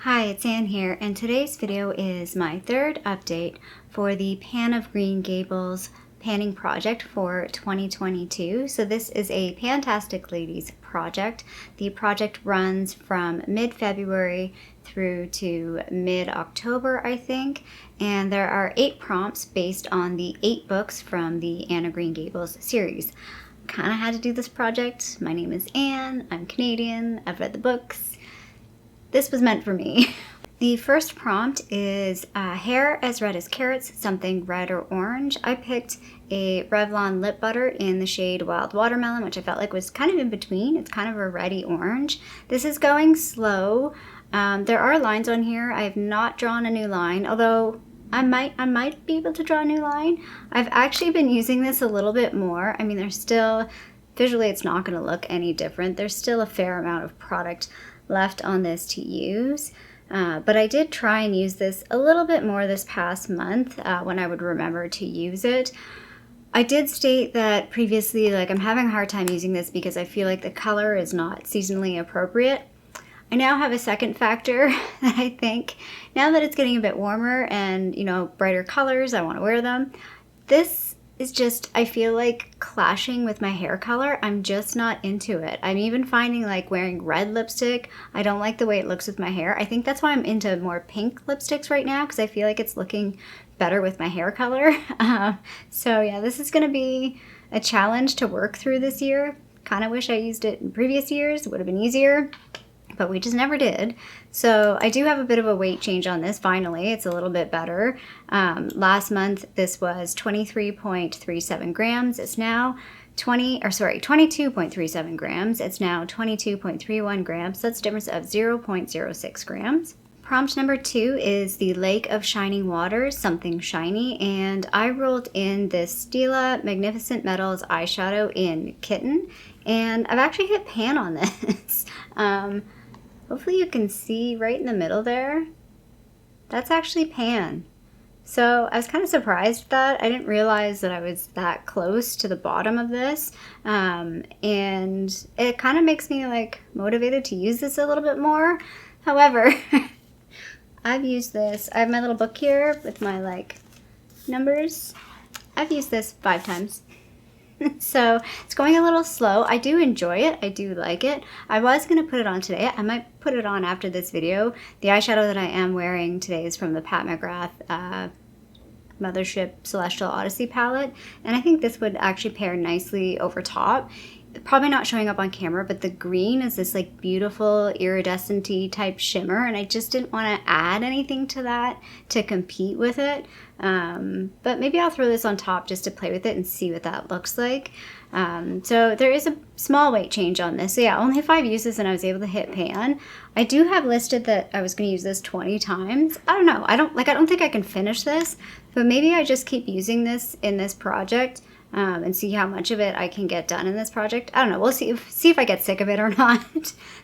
Hi, it's Anne here, and today's video is my third update for the Pan of Green Gables panning project for 2022. So this is a Pantastic Ladies project. The project runs from mid-February through to mid-October, I think, and there are 8 prompts based on the 8 books from the Anne of Green Gables series. Kind of had to do this project. My name is Anne, I'm Canadian, I've read the books. This was meant for me. The first prompt is hair as red as carrots, something red or orange. I picked a Revlon Lip Butter in the shade Wild Watermelon, which I felt like was kind of in between. It's kind of a reddy orange. This is going slow. There are lines on here. I have not drawn a new line, although I might be able to draw a new line. I've actually been using this a little bit more. I mean, there's still, visually it's not going to look any different. There's still a fair amount of product left on this to use, but I did try and use this a little bit more this past month when I would remember to use it. I did state that previously, like, I'm having a hard time using this because I feel like the color is not seasonally appropriate. I now have a second factor that I think, now that it's getting a bit warmer and, you know, brighter colors, I want to wear them. This is just, I feel like, clashing with my hair color. I'm just not into it. I'm even finding like wearing red lipstick, I don't like the way it looks with my hair. I think that's why I'm into more pink lipsticks right now, because I feel like it's looking better with my hair color. So yeah, this is gonna be a challenge to work through this year. Kind of wish I used it in previous years, it would have been easier, but we just never did. So I do have a bit of a weight change on this. Finally, it's a little bit better. Last month this was 23.37 grams. It's now 22.37 grams. It's now 22.31 grams. That's a difference of 0.06 grams. Prompt number 2 is the Lake of Shining Waters, something shiny, and I rolled in this Stila Magnificent Metals Eyeshadow in Kitten, and I've actually hit pan on this. Hopefully you can see right in the middle there. That's actually pan. So I was kind of surprised at that. I didn't realize that I was that close to the bottom of this. And it kind of makes me like motivated to use this a little bit more. However, I've used this. I have my little book here with my like numbers. I've used this 5 times. So it's going a little slow. I do enjoy it. I do like it. I was going to put it on today. I might put it on after this video. The eyeshadow that I am wearing today is from the Pat McGrath Mothership Celestial Odyssey palette. And I think this would actually pair nicely over top. Probably not showing up on camera, but the green is this like beautiful iridescent-y type shimmer, and I just didn't want to add anything to that to compete with it. But maybe I'll throw this on top just to play with it and see what that looks like. So there is a small weight change on this. So yeah, only 5 uses and I was able to hit pan. I do have listed that I was going to use this 20 times. I don't know. I don't think I can finish this, but maybe I just keep using this in this project. And see how much of it I can get done in this project. I don't know. We'll see if I get sick of it or not.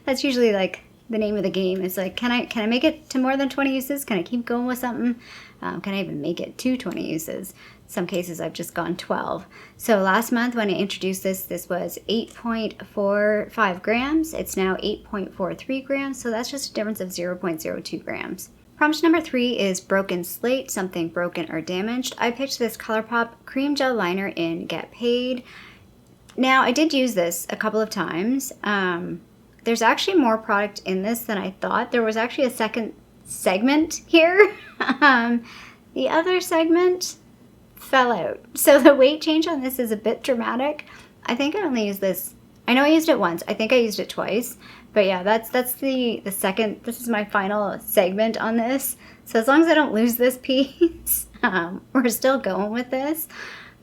That's usually like the name of the game. Is like, can I make it to more than 20 uses? Can I keep going with something? Can I even make it to 20 uses? Some cases I've just gone 12. So last month when I introduced this was 8.45 grams. It's now 8.43 grams. So that's just a difference of 0.02 grams. Prompt number 3 is Broken Slate, something broken or damaged. I picked this Colourpop Crème Gel Liner in Get Paid. Now, I did use this a couple of times. There's actually more product in this than I thought. There was actually a second segment here. The other segment fell out. So the weight change on this is a bit dramatic. I think I only used this, I know I used it once. I think I used it twice. But yeah, that's the second, this is my final segment on this. So as long as I don't lose this piece, we're still going with this.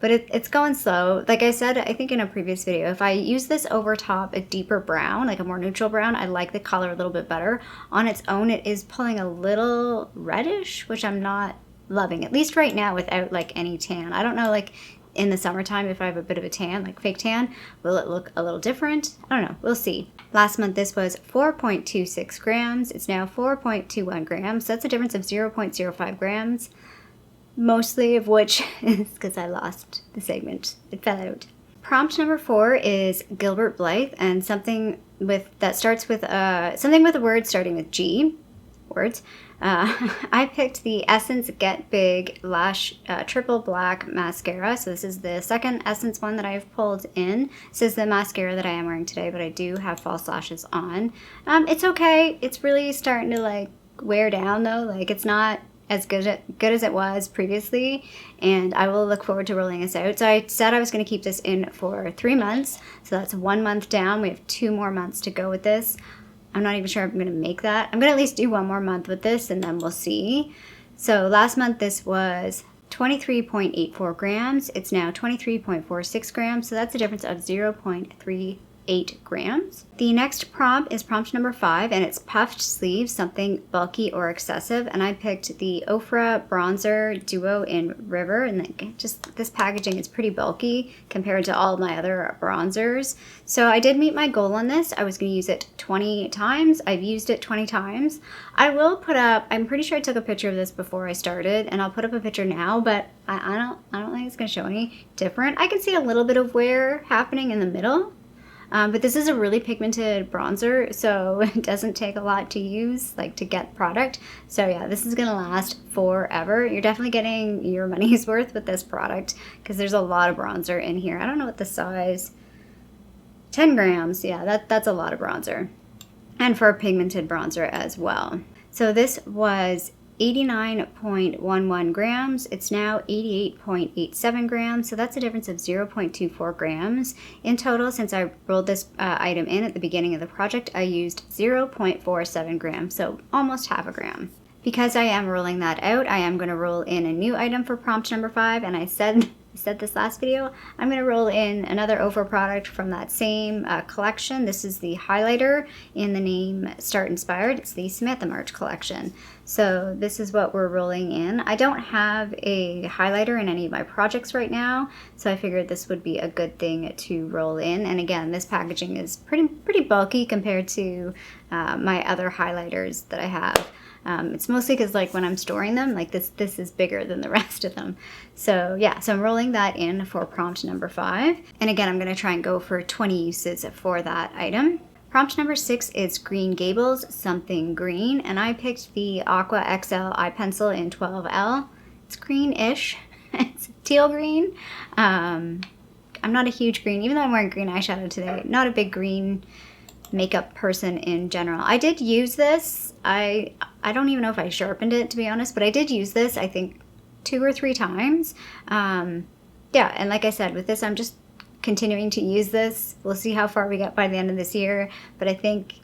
But it's going slow. Like I said, I think in a previous video, if I use this over top a deeper brown, like a more neutral brown, I like the color a little bit better. On its own, it is pulling a little reddish, which I'm not loving, at least right now without like any tan. I don't know, like in the summertime, if I have a bit of a tan, like fake tan, will it look a little different? I don't know, we'll see. Last month this was 4.26 grams. It's now 4.21 grams. So that's a difference of 0.05 grams. Mostly of which is because I lost the segment. It fell out. Prompt number 4 is Gilbert Blythe and something with that starts with something with a word starting with G. words. I picked the Essence Get Big Lash Triple Black Mascara. So this is the second Essence one that I've pulled in. This is the mascara that I am wearing today, but I do have false lashes on. It's okay. It's really starting to like wear down though. Like it's not as good as it was previously, and I will look forward to rolling this out. So I said I was going to keep this in for 3 months, so that's 1 month down. We have 2 more months to go with this. I'm not even sure if I'm going to make that. I'm going to at least do 1 more month with this, and then we'll see. So last month this was 23.84 grams. It's now 23.46 grams, so that's a difference of 0.38 grams. The next prompt is prompt number 5, and it's puffed sleeves, something bulky or excessive. And I picked the Ofra Bronzer Duo in River, and just this packaging is pretty bulky compared to all my other bronzers. So I did meet my goal on this. I was going to use it 20 times. I've used it 20 times. I will put up, I'm pretty sure I took a picture of this before I started, and I'll put up a picture now, but I don't think it's going to show any different. I can see a little bit of wear happening in the middle. But this is a really pigmented bronzer, so it doesn't take a lot to use, like to get product. So yeah, this is gonna last forever. You're definitely getting your money's worth with this product because there's a lot of bronzer in here. I don't know what the size, 10 grams, yeah, that's a lot of bronzer. And for a pigmented bronzer as well. So this was 89.11 grams. It's now 88.87 grams, so that's a difference of 0.24 grams. In total, since I rolled this item in at the beginning of the project, I used 0.47 grams, so almost half a gram. Because I am rolling that out, I am going to roll in a new item for prompt number 5, and I said this last video, I'm going to roll in another Ofra product from that same collection. This is the highlighter in the name Start Inspired. It's the Samantha March collection. So this is what we're rolling in. I don't have a highlighter in any of my projects right now, so I figured this would be a good thing to roll in. And again, this packaging is pretty bulky compared to my other highlighters that I have. It's mostly because like when I'm storing them, like this is bigger than the rest of them. So yeah, so I'm rolling that in for prompt number 5. And again, I'm going to try and go for 20 uses for that item. Prompt number 6 is Green Gables, something green. And I picked the Aqua XL eye pencil in 12L. It's greenish. It's teal green. I'm not a huge green, even though I'm wearing green eyeshadow today, not a big green makeup person in general. I did use this. I don't even know if I sharpened it, to be honest, but I did use this, I think, 2 or 3 times. Yeah, and like I said, with this, I'm just continuing to use this. We'll see how far we get by the end of this year, but I think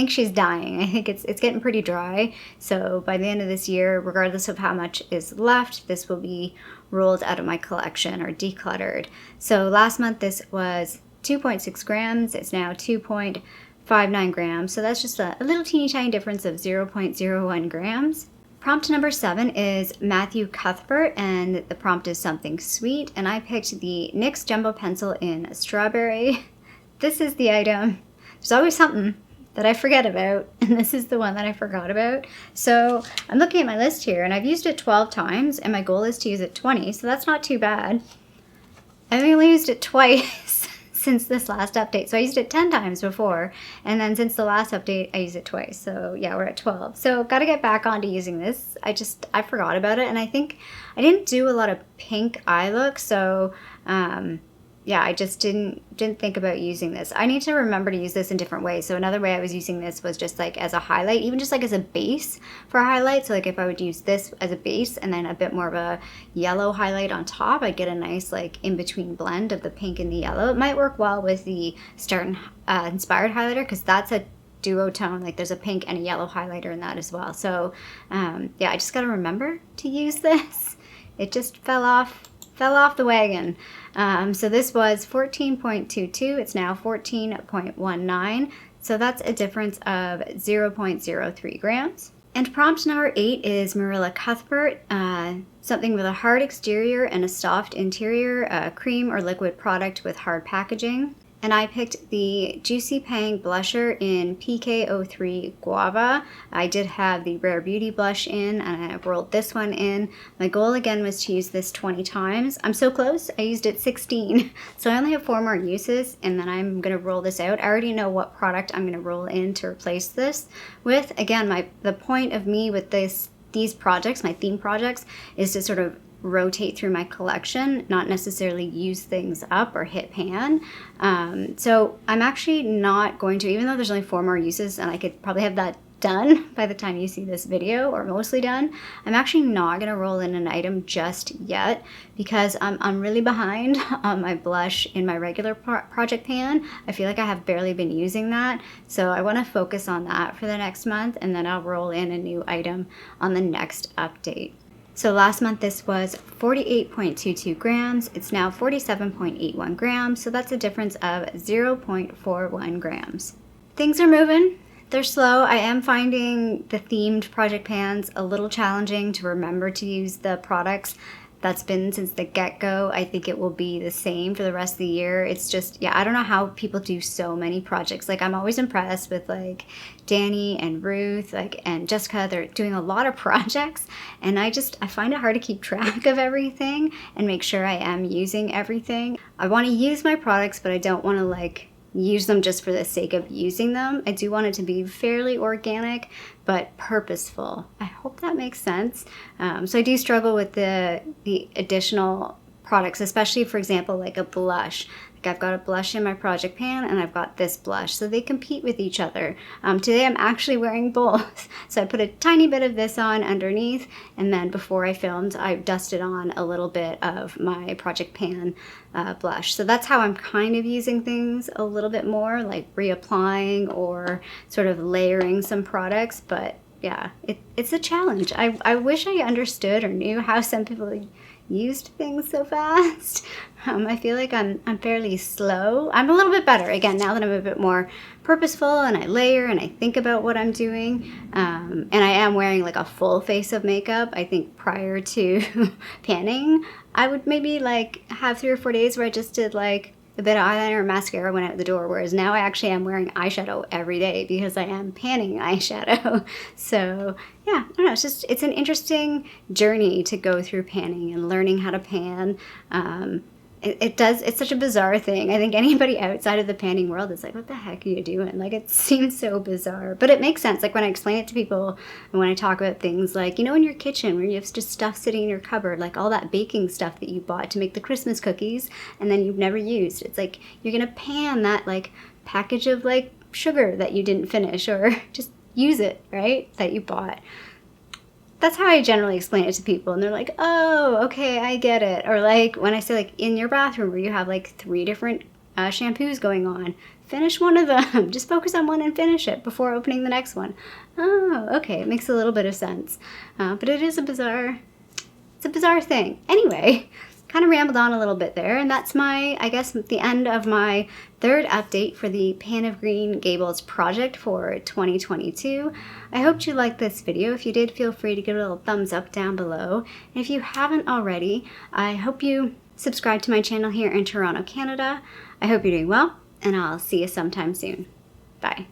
she's dying. I think it's getting pretty dry. So by the end of this year, regardless of how much is left, this will be rolled out of my collection or decluttered. So last month, this was 2.6 grams. It's now 2.59 grams. So that's just a little teeny tiny difference of 0.01 grams. Prompt number 7 is Marilla Cuthbert, and the prompt is something sweet. And I picked the NYX Jumbo Pencil in Strawberry. This is the item. There's always something that I forget about, and this is the one that I forgot about. So I'm looking at my list here, and I've used it 12 times, and my goal is to use it 20, so that's not too bad. I've only used it twice since this last update. So I used it 10 times before, and then since the last update, I used it twice. So yeah, we're at 12. So gotta get back onto using this. I forgot about it, and I think I didn't do a lot of pink eye looks, so yeah, I just didn't think about using this. I need to remember to use this in different ways. So another way I was using this was just like as a highlight, even just like as a base for a highlight. So like if I would use this as a base and then a bit more of a yellow highlight on top, I'd get a nice like in-between blend of the pink and the yellow. It might work well with the Start Inspired highlighter because that's a duo tone. Like there's a pink and a yellow highlighter in that as well. So yeah, I just got to remember to use this. It just fell off the wagon. So this was 14.22. It's now 14.19. So that's a difference of 0.03 grams. And prompt number 8 is Marilla Cuthbert, something with a hard exterior and a soft interior, a cream or liquid product with hard packaging. And I picked the Juciy Pang Blusher in PK03 Guava. I did have the Rare Beauty blush in, and I rolled this one in. My goal again was to use this 20 times. I'm so close, I used it 16. So I only have 4 more uses, and then I'm gonna roll this out. I already know what product I'm gonna roll in to replace this with. Again, the point of me with these projects, my theme projects, is to sort of rotate through my collection, not necessarily use things up or hit pan. So I'm actually not going to, even though there's only 4 more uses and I could probably have that done by the time you see this video, or mostly done, I'm actually not going to roll in an item just yet because I'm really behind on my blush in my regular project pan. I feel like I have barely been using that, so I want to focus on that for the next month, and then I'll roll in a new item on the next update. So last month this was 48.22 grams. It's now 47.81 grams, so that's a difference of 0.41 grams. Things are moving. They're slow. I am finding the themed project pans a little challenging to remember to use the products. That's been since the get-go. I think it will be the same for the rest of the year. It's just, yeah, I don't know how people do so many projects. Like, I'm always impressed with like Danny and Ruth, and Jessica. They're doing a lot of projects, and I find it hard to keep track of everything and make sure I am using everything. I want to use my products, but I don't want to use them just for the sake of using them. I do want it to be fairly organic, but purposeful. I hope that makes sense. So I do struggle with the additional products, especially, for example, like a blush. I've got a blush in my project pan, and I've got this blush, so they compete with each other. Today I'm actually wearing both. So I put a tiny bit of this on underneath, and then before I filmed, I dusted on a little bit of my project pan blush. So that's how I'm kind of using things a little bit more, like reapplying or sort of layering some products. But yeah, it's a challenge. I wish I understood or knew how some people used things so fast. I feel like I'm fairly slow. I'm a little bit better, again, now that I'm a bit more purposeful and I layer and I think about what I'm doing. And I am wearing like a full face of makeup. I think prior to panning, I would maybe have 3 or 4 days where I just did a bit of eyeliner or mascara, went out the door, whereas now I actually am wearing eyeshadow every day because I am panning eyeshadow. So yeah, I don't know, it's an interesting journey to go through panning and learning how to pan. It's such a bizarre thing. I think anybody outside of the panning world is like, what the heck are you doing? It seems so bizarre, but it makes sense. When I explain it to people and when I talk about things in your kitchen where you have just stuff sitting in your cupboard, all that baking stuff that you bought to make the Christmas cookies and then you've never used. It's like, you're going to pan that package of sugar that you didn't finish, or just use it, right? That you bought. That's how I generally explain it to people, and they're like, oh, okay, I get it. Or when I say in your bathroom where you have 3 different shampoos going on, finish one of them. Just focus on one and finish it before opening the next one. Oh, okay, it makes a little bit of sense. But it's a bizarre thing. Anyway, kind of rambled on a little bit there, and that's I guess the end of my 3rd update for the Pan of Green Gables project for 2022. I hope you liked this video. If you did, feel free to give it a little thumbs up down below. And if you haven't already, I hope you subscribe to my channel here in Toronto, Canada. I hope you're doing well, and I'll see you sometime soon. Bye.